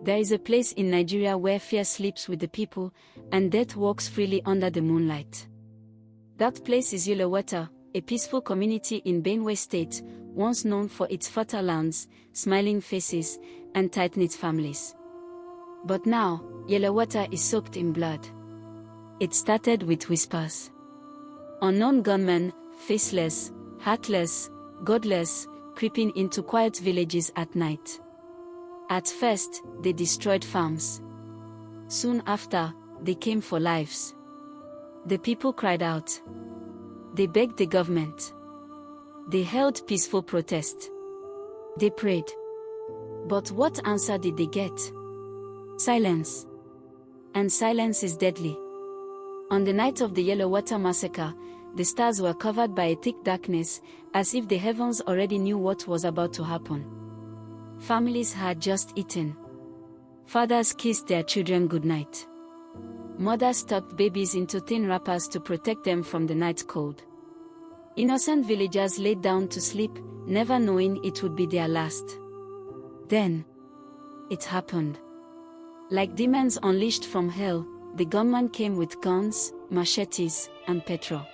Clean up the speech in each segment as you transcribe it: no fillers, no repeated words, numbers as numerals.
There is a place in Nigeria where fear sleeps with the people, and death walks freely under the moonlight. That place is Yellowater, a peaceful community in Benue State, once known for its fertile lands, smiling faces, and tight-knit families. But now, Yellowater is soaked in blood. It started with whispers. Unknown gunmen, faceless, heartless, godless, creeping into quiet villages at night. At first, they destroyed farms. Soon after, they came for lives. The people cried out. They begged the government. They held peaceful protest. They prayed. But what answer did they get? Silence. And silence is deadly. On the night of the Yellowater massacre, the stars were covered by a thick darkness, as if the heavens already knew what was about to happen. Families had just eaten. Fathers kissed their children goodnight. Mothers tucked babies into thin wrappers to protect them from the night cold. Innocent villagers laid down to sleep, never knowing it would be their last. Then, it happened. Like demons unleashed from hell, the gunmen came with guns, machetes, and petrol.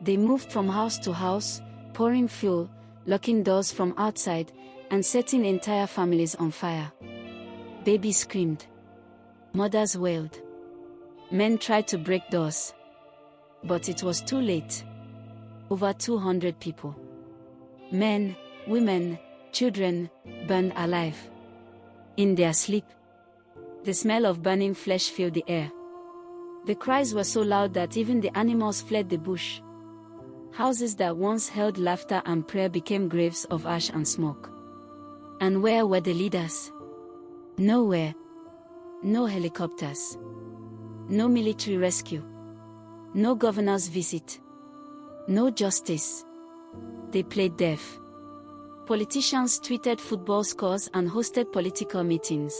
They moved from house to house, pouring fuel, locking doors from outside, and setting entire families on fire. Babies screamed. Mothers wailed. Men tried to break doors. But it was too late. Over 200 people. Men, women, children, burned alive. In their sleep. The smell of burning flesh filled the air. The cries were so loud that even the animals fled the bush. Houses that once held laughter and prayer became graves of ash and smoke. And where were the leaders? Nowhere. No helicopters. No military rescue. No governor's visit. No justice. They played deaf. Politicians tweeted football scores and hosted political meetings.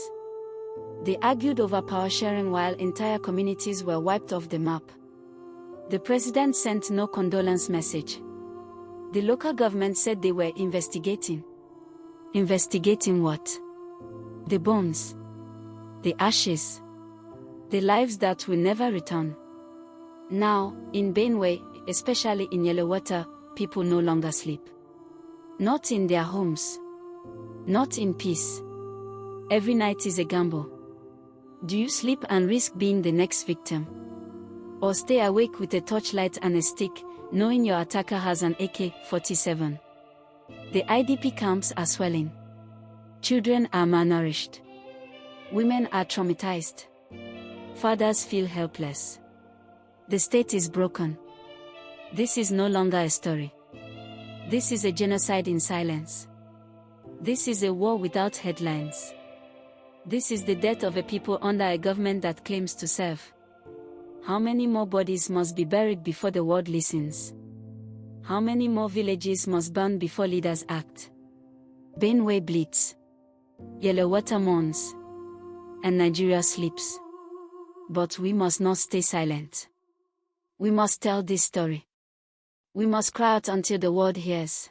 They argued over power sharing while entire communities were wiped off the map. The president sent no condolence message. The local government said they were investigating. Investigating what? The bombs. The ashes. The lives that will never return. Now, in Benue, especially in Yellowater, people no longer sleep. Not in their homes. Not in peace. Every night is a gamble. Do you sleep and risk being the next victim? Or stay awake with a torchlight and a stick, knowing your attacker has an AK-47? The IDP camps are swelling. Children are malnourished. Women are traumatized. Fathers feel helpless. The state is broken. This is no longer a story. This is a genocide in silence. This is a war without headlines. This is the death of a people under a government that claims to serve. How many more bodies must be buried before the world listens? How many more villages must burn before leaders act? Benue bleeds. Yellowater mourns. And Nigeria sleeps. But we must not stay silent. We must tell this story. We must cry out until the world hears.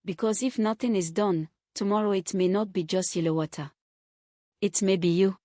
Because if nothing is done, tomorrow it may not be just Yellowater. It may be you.